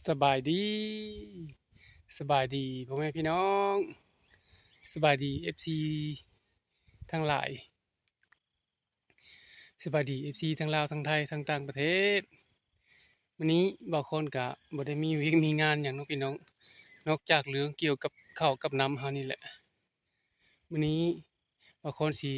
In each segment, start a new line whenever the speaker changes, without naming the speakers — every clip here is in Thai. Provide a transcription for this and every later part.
สบายดีสบายดีพ่อแม่พี่น้องสบายดีFC ทั้งหลายสบายดี FC ทั้งลาวทั้งไทยทั้งต่างประเทศวันนี้บ่าวคนก็บ่ได้มีวิกมีงานหยังเนาะพี่น้องนอกจากเรื่องเกี่ยวกับข้าวกับน้ำเฮานี่แหละมื้อนี้บ่าวคนสิ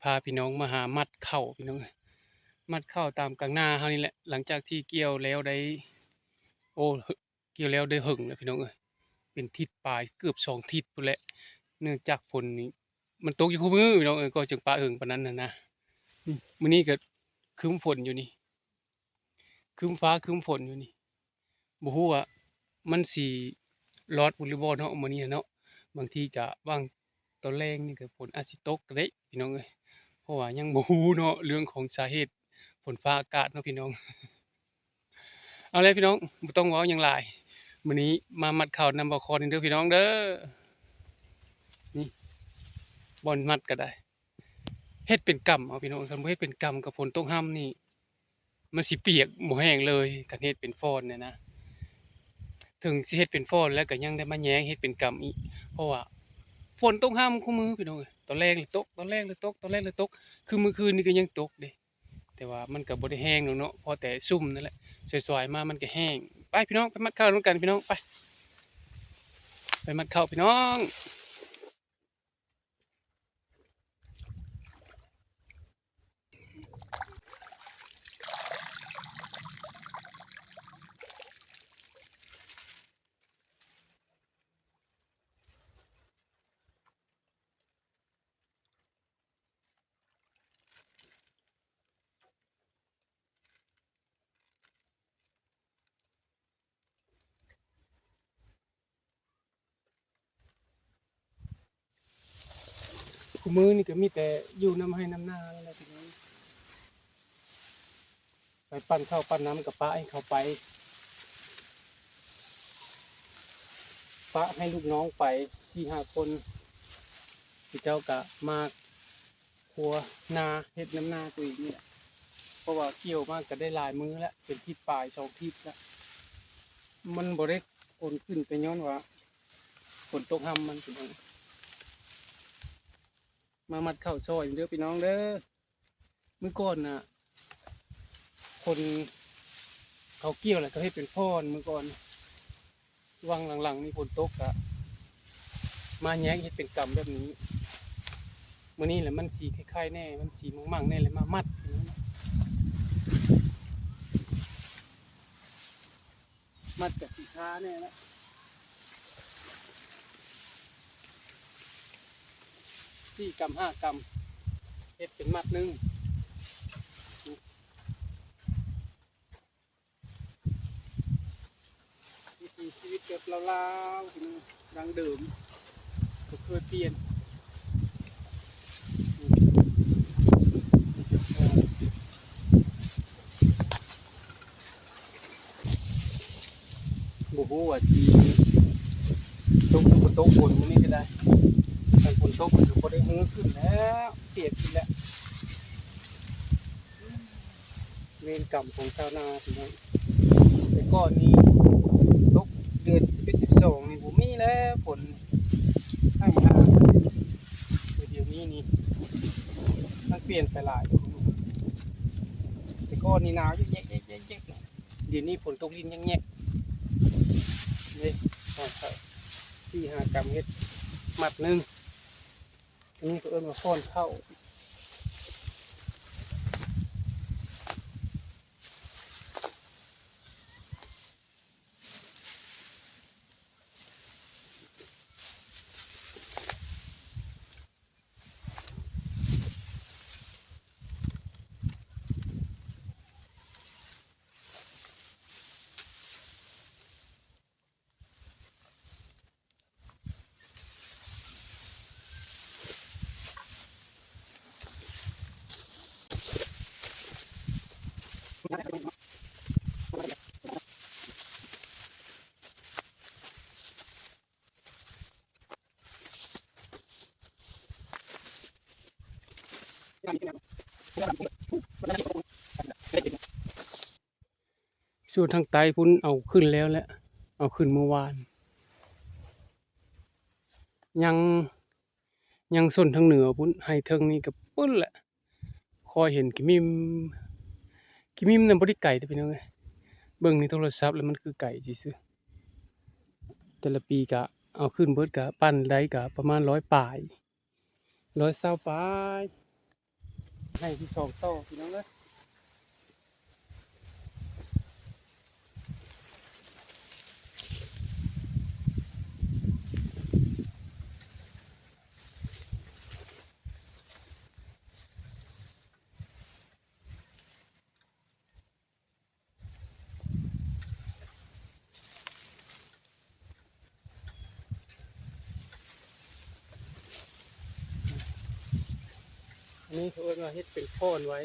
พาพี่น้องมาหามัดข้าวพี่น้องมัดข้าวตามกลางนาเฮานี่แหละหลังจากที่เกี่ยวแล้วได้โอ้เกี่ยวแล้วได้หึงแล้วพี่น้องเอ้ย เป็นทิศปลายเกือบ2ทิศพู้นแหละเนื่องจากฝนนี่มันตกอยู่คุมื้อพี่น้องเอ้ยก็จึงปาเอิ้งปานนั้นน่ะนะมื้อนี้ก็ครึ้มฝนอยู่นี่ครึ้มฟ้าครึ้มฝนอยู่นี่บ่ฮู้ว่ามันสิรอดบ่หรือบ่เนาะมื้อนี้อะเนาะบางทีก็วางตอนแลงนี่ก็ฝนอาจสิตกก็ได้พี่น้องเอ้ยเพราะว่ายังบ่ฮู้เนาะเรื่องของสาเหตุฝนฟ้าอากาศเนาะพี่น้องเอาเลยพี่น้องบ่ต้องเว้าหยังหลายมื้อนี้มามัดข้าวนำบ่คอนี่เด้อพี่น้องเด้อนี่ บ่อนมัดก็ได้เฮ็ดเป็นกำเอาพี่น้องคันบ่เฮ็ดเป็นกำกับฝนตกห่ำนี่มันสิเปียกบ่แห้งเลยคันเฮ็ดเป็นฟ้อนเนี่ยนะถึงสิเฮ็ดเป็นฟ้อนแล้วก็ยังได้มาแยงเฮ็ดเป็นกำอีกเพราะว่าฝนตกห่ำคุมื้อพี่น้องเอ้ยตอนแรกเลยตกตอนแรกเลยตกตอนแรกเลยตกคือเมื่อคืนนี้ก็ยังตกเดะแต่ว่ามันก็บ่ได้แห้งหรอกเนาะพอแต่ซุ่มนั่นแหละสวยๆมามันก็แห้งไปพี่น้องไปมัดข้าวนำกันพี่น้องไปมัดข้าวพี่น้องคุมื้อนี่ก็มีแต่อยู่นำให้นำนานั่นแหละพี่น้อง ไปปั้นข้าวปั้นน้ำกับป้าให้เขาไปป้าให้ลูกน้องไป4-5 คนที่เจ้ากะมาครัวนาเฮ็ดน้ำนาตัวเองนี่แหละเพราะว่าเกี่ยวมากก็ได้หลายมื้อแล้วเป็นทิศปลาย2ทิศแล้วมันบ่ได้ฝนขึ้นไปย้อนว่าฝนตกห่ำมันพี่น้องมามัดข้าวซอยเด้อพี่น้องเด้อมื้อก่อนน่ะคนเขาเกี่ยวแหละก็เฮ็ดเป็นพรมื้อก่อนวังหลังๆนี่ฝนตกก็มาแยกเฮ็ดเป็นกำแบบนี้มื้อนี้แหละมันสีคล้ายๆแน่มันสีมั่งๆแน่เลยมามัดมัดกับสีค้าแน่แล้ว4 กำ 5 กำเฮ็ดเป็นมัดหนึงวิถีชีวิตแบบลาวๆดังเดิมบ่เคยเปลี่ยนบ่ฮู้ว่าสิตกหรือบ่ตกฝนมื้อนี้ก็ได้คันฝนตกมันก็บ่ได้ฮือขึ้นแล้วเปียกอีกแล้วเวรกรรมของชาวนาพี่น้องแต่ก่อนนี้ตกเดือน11 12นี่บ่มีแล้วฝนให้นาแต่เดี๋ยวนี้นี่มันเปลี่ยนไปหลายแต่ก่อนนี่หนาวแยกๆๆๆเดี๋ยวนี้ฝนตกลิ้นแยกๆนี่4-5 กำเฮ็ดมัดหนึงอันนี้ก็เอิ้นว่าฟ้อนข้าวส่วนทางใต้พุ่นเอาขึ้นแล้วแหละ เอาขึ้นเมื่อวานยังยังส่วนทางเหนือพุ่นให้เทิงนี่ก็ปุ้นแหละคอยเห็นกิมิมนั่นบ่ได้ไก่เด้อพี่น้องเอ้ยเบิ่งในโทรศัพท์แล้วมันคือไก่ซื่อๆแต่ละปีก็เอาขึ้นเบิดก็ปั้นได้ก็ประมาณ100ปลาย120ปลายให้ที่2ต่อพี่น้องเอ้ยอันนี้เขาเอิ้นว่าเฮ็ดเป็นโพนไว้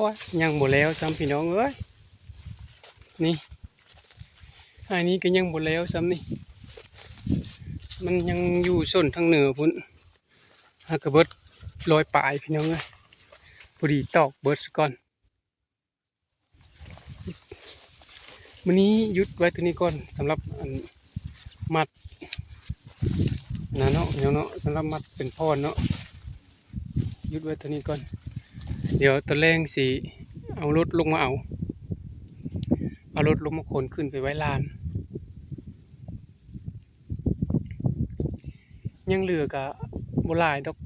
โอ้ยยังบ่แล้วซ้ำพี่น้องเอ้ยนี่อันนี้ก็ยังบ่แล้วซ้ำนี่มันยังอยู่ส่วนทางเหนือพุ่นหากก็เบิด100ปลายพี่น้องเอ้ยพอดีตอกเบิดซะก่อนมื้อนี้หยุดไว้เท่านี้ก่อนสำหรับอันมัดนะเนาะพี่น้องเนาะสำหรับมัดเป็นพรเนาะหยุดไว้เท่านี้ก่อนเดี๋ยวตอนแรงสิเอารถลงมาเอารถลงมาขนขึ้นไปไว้ลานยังเหลือก็บ่หลายดอก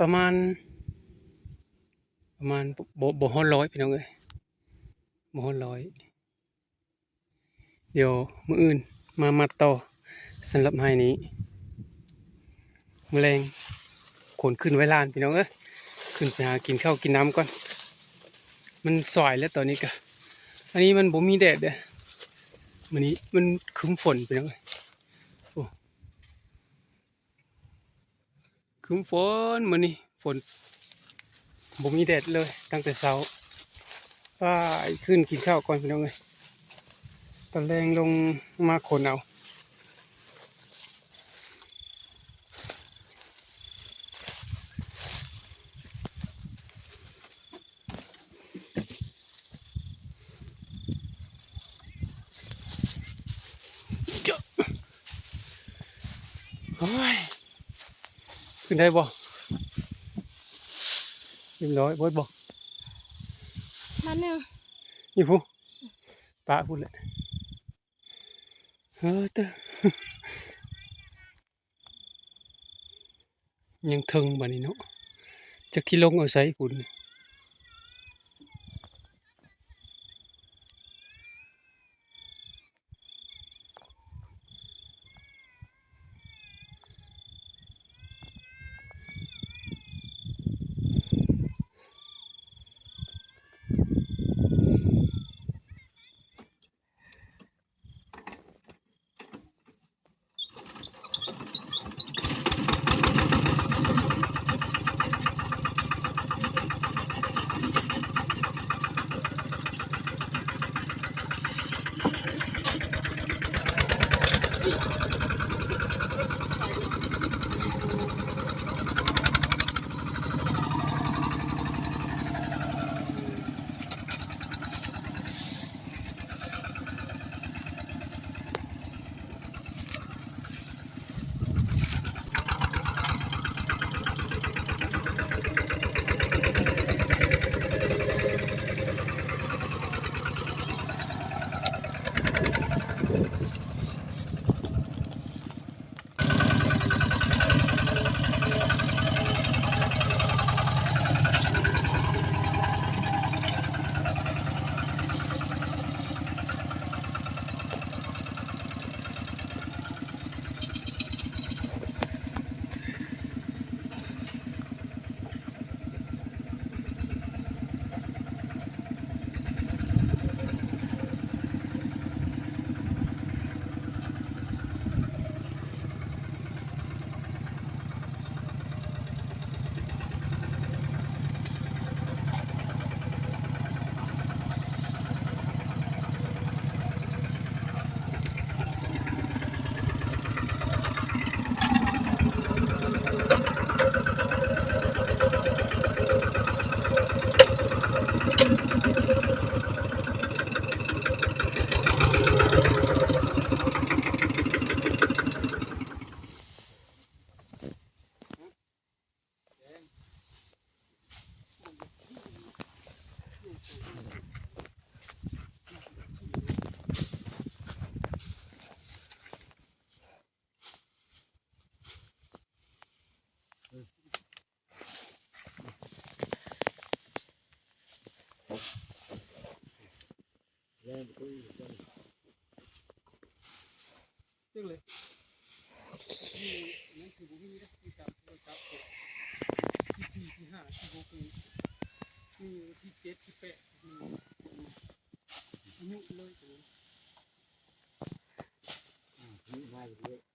ประมาณบ่ฮอด100พี่น้องเอ้ยบ่ฮอด100เดี๋ยวมื้ออื่นมามัดต่อสำหรับไห้นี้มื้อแลงขนขึ้นไว้ลานพี่น้องเอ้ยขึ้นไปหากินข้าวกินน้ำก่อนมันสอยแล้วตอนนี้ก็อันนี้มันบ่มีแดดเด้อมื้อนี้มันครึ้มฝนพี่น้องเอ้ยโอ้ครึ้มฝนมื้อนี้ฝนบ่มีแดดเลยตั้งแต่เช้าไปขึ้นกินข้าวก่อนพี่น้องเอ้ยตอนแรงลงมาขนเอาเจ้าโอ้ยขึ้นได้บ่เรียบร้อยบ่บ่
นั่นเนี่ย
นี่พูปะพูดแหละเต้อยังเทิงบ่นี่เนาะจักที่ลงเอาใส่พุ่น จังเลยนี่นั่นคือบุ้มีนะที่จำเราจับที่4ที่5ที่6นี่ที่7ที่8นี่อายุเลยตรงนี้
นี่มาอยู่เลย